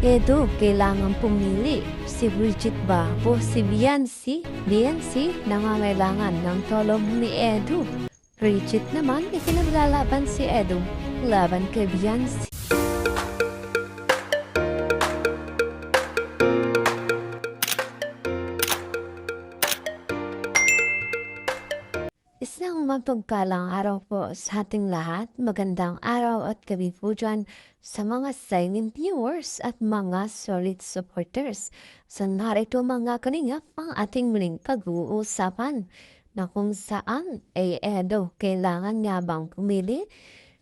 Edo, kailangan pumili. Si Bridget ba o si Viancy? Viancy, nangangailangan ng tulong ni Edo. Bridget naman, ipinaglalaban si Edo laban kay Viancy. Isang mapagpalang araw po sa ating lahat. Magandang araw at gabi po dyan sa mga silent viewers at mga solid supporters. So narito mga kaningap ang ating muling pag-uusapan na kung saan ay Edo kailangan nga bang pumili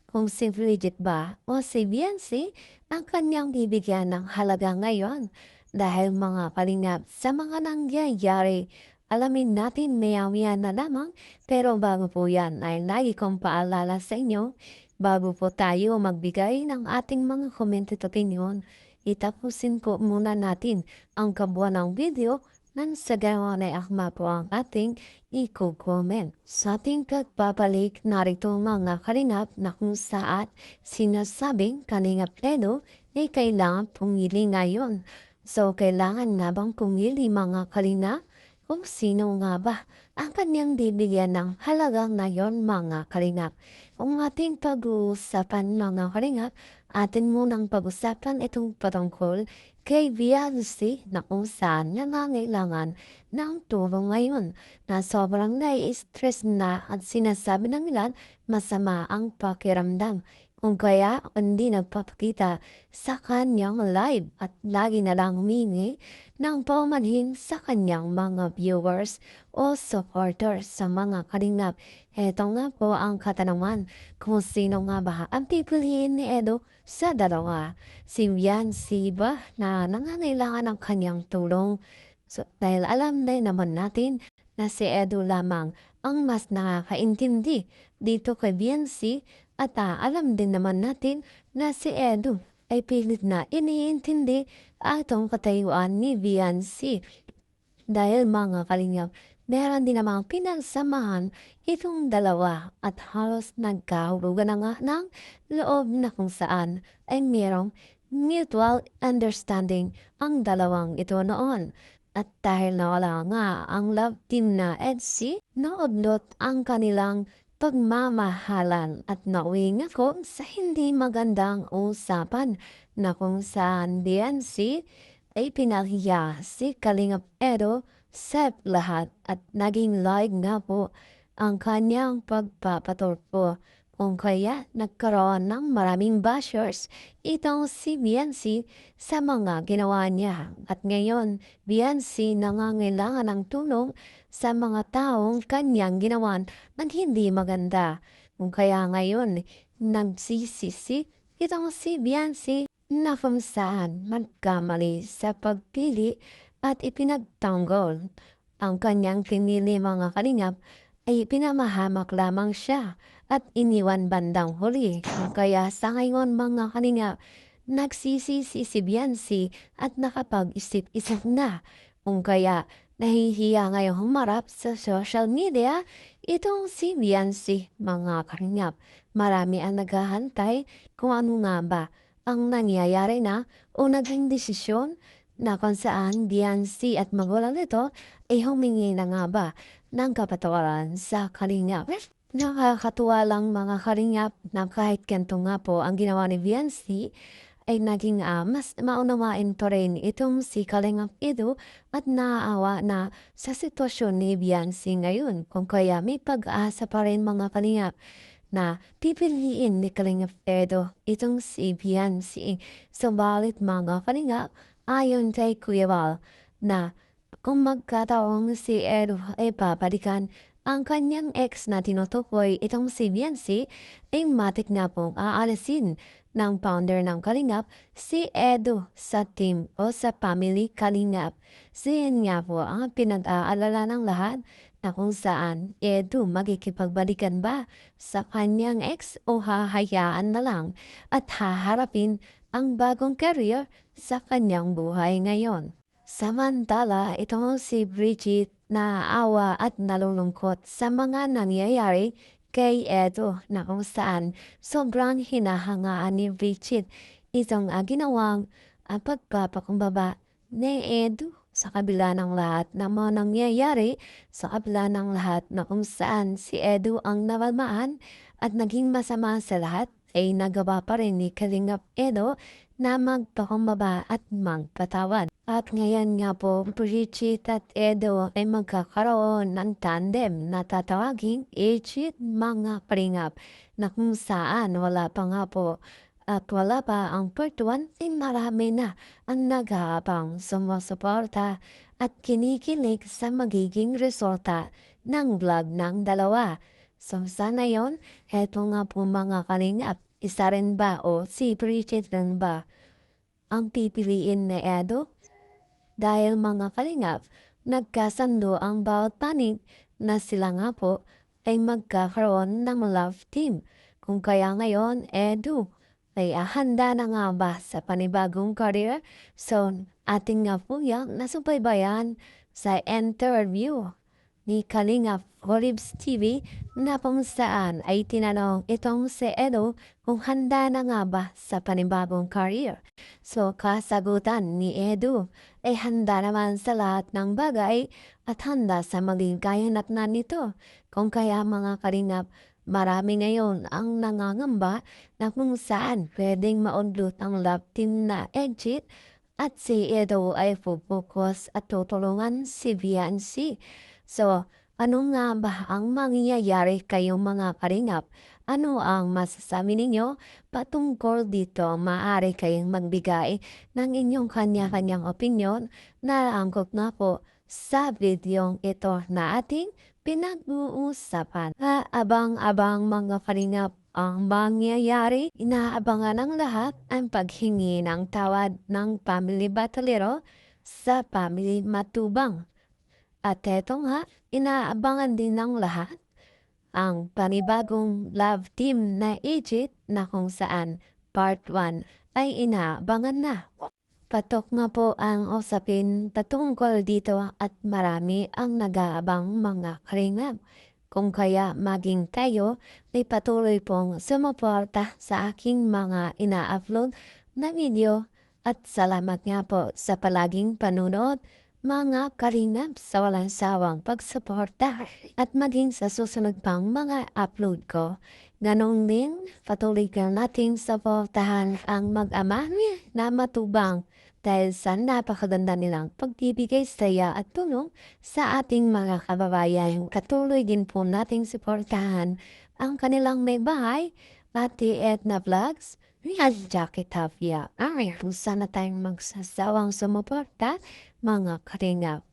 kung si Bridget ba o si Viancy ang kanyang bibigyan ng halaga ngayon dahil mga kalingap sa mga nangyayari. Alamin natin maya-maya na lamang, pero bago po yan ay lagi kong paalala sa inyo, bago po tayo magbigay ng ating mga comment at opinion, itapusin po muna natin ang kabuuan ng video nang sa ganoon ay akma po ang ating i-comment. Sa ating pagpapalik, narito mga kalingap na kung saan sinasabing kalingap Edo ay kailangan pumili ngayon. So, kailangan nga bang pumili mga kalingap? Kung sino nga ba ang kanyang bibigyan ng halaga ngayon mga kalingap? Kung ating pag-uusapan mga kalingap, atin munang pag-usapan itong patungkol kay Viancy na kung saan nangangailangan ng tulong ngayon na sobrang nai-stress na at sinasabi ng ilan masama ang pakiramdam. Kung kaya hindi nagpapakita sa kanyang live at lagi na lang humingi ng paumanhin sa kanyang mga viewers o supporters sa mga kalingap. Heto nga po ang katanungan kung sino nga ba ang pipiliin ni Edo sa dalawa. Si Viancy ba na nangangailangan ng kanyang tulong? So, dahil alam din naman natin na si Edo lamang ang mas nakakaintindi dito kay Viancy at alam din naman natin na si Edo ay pilit na iniintindi atong katayuan ni Viancy. Dahil mga kalingap, meron din namang pinagsamahan itong dalawa at halos nagkahulugan na nga ng loob na kung saan ay merong mutual understanding ang dalawang ito noon. At dahil nawala nga ang love team na EDC, naudlot ang kanilang pagmamahalan at nauwi nga ko sa hindi magandang usapan na kung saan Viancy ay pinahiya si Kalingap Edo sa lahat at naging live nga po ang kanyang pagpapaturpo. Kung kaya nagkaroon ng maraming bashers itong si Viancy sa mga ginawa niya. At ngayon, Viancy nangangailangan ng tulong sa mga taong kanyang ginawan ng hindi maganda. Kung kaya ngayon, nagsisisi itong si Viancy na kung saan magkamali sa pagpili at ipinagtanggol. Ang kanyang pinili mga kalingap ay pinamahamak lamang siya at iniwan bandang huli. Kaya sa ngayon mga kalingap, nagsisisi si Viancy at nakapag-isip-isip na. Kung kaya nahihiya ngayong humarap sa social media, itong si Viancy mga kalingap. Marami ang naghahantay kung ano nga ba ang nangyayari na o naging desisyon na kung saan Viancy at magulang nito ay humingi na nga ba ng kapatawaran sa kalingap. Nakakatuwa lang mga kalingap na kahit ganito nga po ang ginawa ni Viancy ay naging mas maunawain pa rin itong si Kalingap Edo at naaawa na sa sitwasyon ni Viancy ngayon. Kung kaya may pag-asa pa rin mga kalingap na pipiliin ni Kalingap Edo itong si Viancy. Subalit mga kalingap, ayon kay Kuya Val na kung magkataong si Edo ay babalikan ang kanyang ex na tinutukoy itong si Viancy ay matik na pong aalisin ng founder ng Kalingap si Edo sa team o sa family Kalingap. Siyan nga po ang pinag-aalala ng lahat na kung saan Edo magkikipagbalikan ba sa kanyang ex o hahayaan na lang at haharapin ang bagong career sa kanyang buhay ngayon. Samantala, itong si Bridget naawa at nalulungkot sa mga nangyayari kay Edo na kung saan sobrang hinahangaan ni Bridget itong ginawang ang pagpapakumbaba ni Edu sa kabila ng lahat ng mga nangyayari, sa kabila ng lahat na kung saan si Edu ang namalmaan at naging masama sa lahat, ay nagawa pa rin ni Kalingap Edo na magpakumbaba at magpatawad. At ngayon nga po, Bridget at Edo ay magkakaroon ng tandem na tatawaging Echit Mga Kalingap na kung saan wala pa nga po at wala pa ang part 1, ay marami na ang nag-aabang sumusuporta at kinikilig sa magiging resulta ng vlog ng dalawa. So sana yon, eto nga po mga kalingap, isa rin ba o si Bridget rin ba ang pipiliin ni Edo? Dahil mga kalingap, nagkasando ang bawat panig na sila nga po ay magkakaroon ng love team. Kung kaya ngayon, Edu, ay handa na nga ba sa panibagong career? So, ating nga po yung nasubaybayan sa interview ni Kalingap Olives TV na kung saan ay tinanong itong si Edo kung handa na nga ba sa panibagong career. So, kasagutan ni Edu ay handa naman sa lahat ng bagay at handa sa maging kayanat na nito. Kung kaya mga Kalingap, marami ngayon ang nangangamba na kung saan pwedeng maundot ang love team na Exit at si Edo ay focus at tutulungan si Viancy. So, ano nga ba ang mangyayari kayong mga Kalingap? Ano ang masasabi ninyo patungkol dito? Maaari kayong magbigay ng inyong kanya-kanyang opinyon na angkop nga po sa videong ito na ating pinag-uusapan. Abang-abang mga Kalingap ang mangyayari. Inaabangan ng lahat ang paghingi ng tawad ng Family Batalero sa Family Matubang. At eto nga, inaabangan din ng lahat ang panibagong love team na Egypt na kung saan part 1 ay inaabangan na. Patok nga po ang usapin patungkol dito at marami ang nag-aabang mga Kalingap. Kung kaya maging tayo ay patuloy pong sumuporta sa aking mga ina-upload na video at salamat nga po sa palaging panunood mga Kalingap sa walang sawang pagsuporta at maging sa susunod pang mga upload ko. Ganon din, patuloy ka nating suportahan ang mag-ama na matubang dahil sa napakaganda nilang pagbibigay saya at tulong sa ating mga kababayan. Katuloy din po nating suportahan ang kanilang may bahay, Ate Edna Vlogs, Real Jacket Tavia. Kung sana tayong magsasawang sumuporta, mga Kalingap.